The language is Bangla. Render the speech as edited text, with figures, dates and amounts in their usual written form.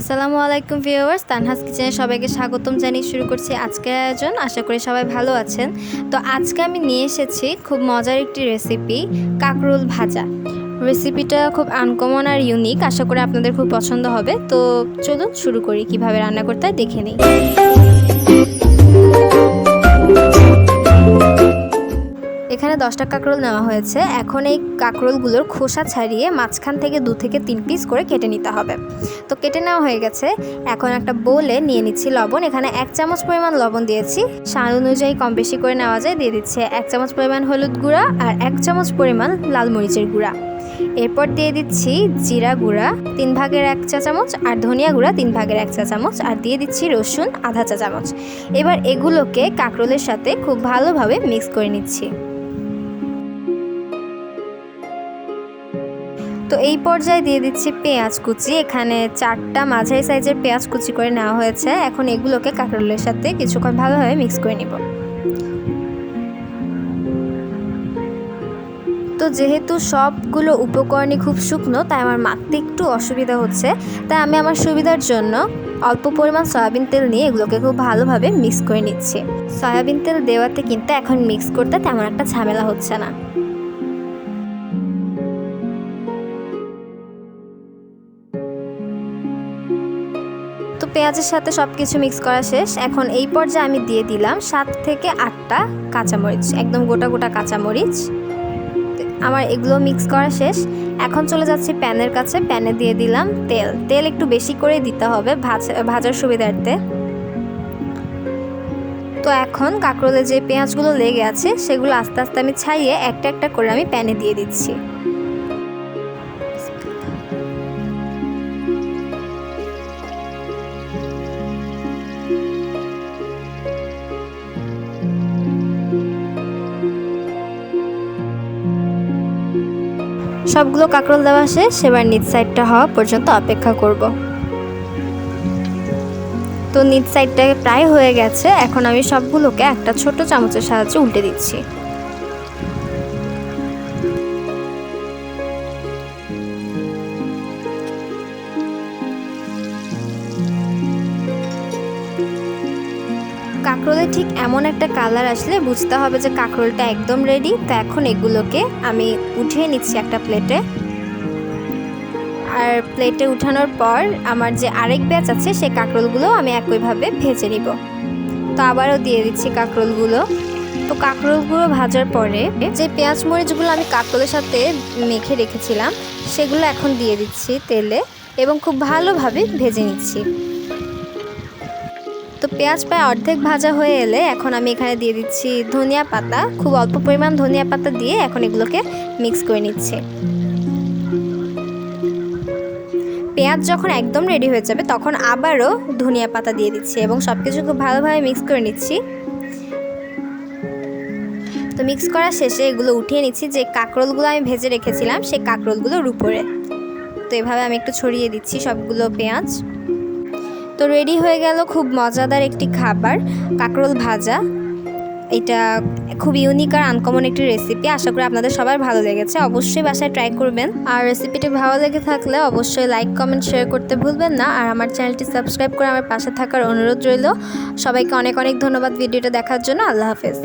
আসসালামু আলাইকুম ভিউয়ার্স, তানহাস কিচেনে সবাইকে স্বাগতম জানিয়ে শুরু করছি আজকের আয়োজন। আশা করি সবাই ভালো আছেন। তো আজকে আমি নিয়ে এসেছি খুব মজার একটি রেসিপি, কাঁকরোল ভাজা। রেসিপিটা খুব আনকমন আর ইউনিক, আশা করি আপনাদের খুব পছন্দ হবে। তো চলুন শুরু করি, কিভাবে রান্না করতে হয় দেখে নিই। এখানে 10টা কাঁকরোল নেওয়া হয়েছে। এখন এই কাঁকরোলগুলোর খোসা ছাড়িয়ে মাঝখান থেকে 2 থেকে 3 পিস করে কেটে নিতে হবে। তো কেটে নেওয়া হয়ে গেছে। এখন একটা বোলে নিয়ে নিচ্ছি লবণ। এখানে 1 চামচ পরিমাণ লবণ দিয়েছি, স্বাদ অনুযায়ী কম বেশি করে নেওয়া যায়। দিয়ে দিচ্ছে 1 চামচ পরিমাণ হলুদ গুঁড়া আর 1 চামচ পরিমাণ লাল মরিচের গুঁড়া। এরপর দিয়ে দিচ্ছি জিরা গুঁড়া 3 ভাগের 1 চা চামচ আর ধনিয়া গুঁড়া 3 ভাগের 1 চা চামচ, আর দিয়ে দিচ্ছি রসুন আধা চা চামচ। এবার এগুলোকে কাঁকরোলের সাথে খুব ভালোভাবে মিক্স করে নিচ্ছি। তো এই পর্যায়ে দিয়ে দিচ্ছি পেঁয়াজ কুচি। এখানে 4টা মাঝারি সাইজের পেঁয়াজ কুচি করে নেওয়া হয়েছে। এখন এগুলোকে কাঁকরোলের সাথে কিছুক্ষণ ভালোভাবে মিক্স করে নিব। তো যেহেতু সবগুলো উপকরণই খুব শুকনো, তাই আমার মাখতে একটু অসুবিধা হচ্ছে। তাই আমি আমার সুবিধার জন্য অল্প পরিমাণ সয়াবিন তেল নিয়ে এগুলোকে খুব ভালোভাবে মিক্স করে নিচ্ছি। সয়াবিন তেল দেওয়াতে কিন্তু এখন মিক্স করতে তেমন একটা ঝামেলা হচ্ছে না। তো পেঁয়াজের সাথে সব কিছু মিক্স করা শেষ। এখন এই পর্যায়ে আমি দিয়ে দিলাম 7 থেকে 8টা কাঁচামরিচ, একদম গোটা গোটা কাঁচামরিচ। আমার এগুলো মিক্স করা শেষ। এখন চলে যাচ্ছি প্যানের কাছে। প্যানে দিয়ে দিলাম তেল একটু বেশি করে দিতে হবে ভাজার সুবিধার্থে। তো এখন কাঁকরোলে যে পেঁয়াজগুলো লেগে আছে সেগুলো আস্তে আস্তে আমি ছাড়িয়ে একটা একটা করে আমি প্যানে দিয়ে দিচ্ছি। সবগুলো কাঁকরোল দেওয়া শেষ। এবার নিচ সাইডটা হওয়া পর্যন্ত অপেক্ষা করব। তো নিচ সাইডটা প্রায় হয়ে গেছে। এখন আমি সবগুলোকে একটা ছোট চামচের সাহায্যে উল্টে দিচ্ছি। কাঁকরোলে ঠিক এমন একটা কালার আসলে বুঝতে হবে যে কাঁকরোলটা একদম রেডি। তো এখন এগুলোকে আমি উঠিয়ে নিচ্ছি একটা প্লেটে। আর প্লেটে উঠানোর পর আমার যে আরেক ব্যাচ আছে সেই কাঁকরোলগুলো আমি একইভাবে ভেজে নিব। তো আবারও দিয়ে দিচ্ছি কাঁকরোলগুলো। তো কাঁকরোলগুলো ভাজার পরে যে পেঁয়াজ মরিচগুলো আমি কাঁকরোলের সাথে মেখে রেখেছিলাম সেগুলো এখন দিয়ে দিচ্ছি তেলে এবং খুব ভালোভাবে ভেজে নিচ্ছি। তো পেঁয়াজ প্রায় অর্ধেক ভাজা হয়ে এলে এখন আমি এখানে দিয়ে দিচ্ছি ধনিয়া পাতা। খুব অল্প পরিমাণ ধনিয়া পাতা দিয়ে এখন এগুলোকে মিক্স করে নিচ্ছে। পেঁয়াজ যখন একদম রেডি হয়ে যাবে তখন আবারও ধনিয়া পাতা দিয়ে দিচ্ছি এবং সব কিছু খুব ভালোভাবে মিক্স করে নিচ্ছি। তো মিক্স করা শেষে এগুলো উঠিয়ে নিচ্ছি। যে কাঁকরোলগুলো আমি ভেজে রেখেছিলাম সেই কাঁকরোলগুলোর উপরে। তো এভাবে আমি একটু ছড়িয়ে দিচ্ছি সবগুলো পেঁয়াজ। তো রেডি হয়ে গেল খুব মজাদার একটি খাবার, কাঁকরোল ভাজা। এটা খুব ইউনিক আর আনকমন একটি রেসিপি। আশা করি আপনাদের সবার ভালো লেগেছে। অবশ্যই বাসায় ট্রাই করবেন। আর রেসিপিটি ভালো লেগে থাকলে অবশ্যই লাইক কমেন্ট শেয়ার করতে ভুলবেন না। আর আমার চ্যানেলটি সাবস্ক্রাইব করে আমার পাশে থাকার অনুরোধ রইল। সবাইকে অনেক অনেক ধন্যবাদ ভিডিওটা দেখার জন্য। আল্লাহ হাফেজ।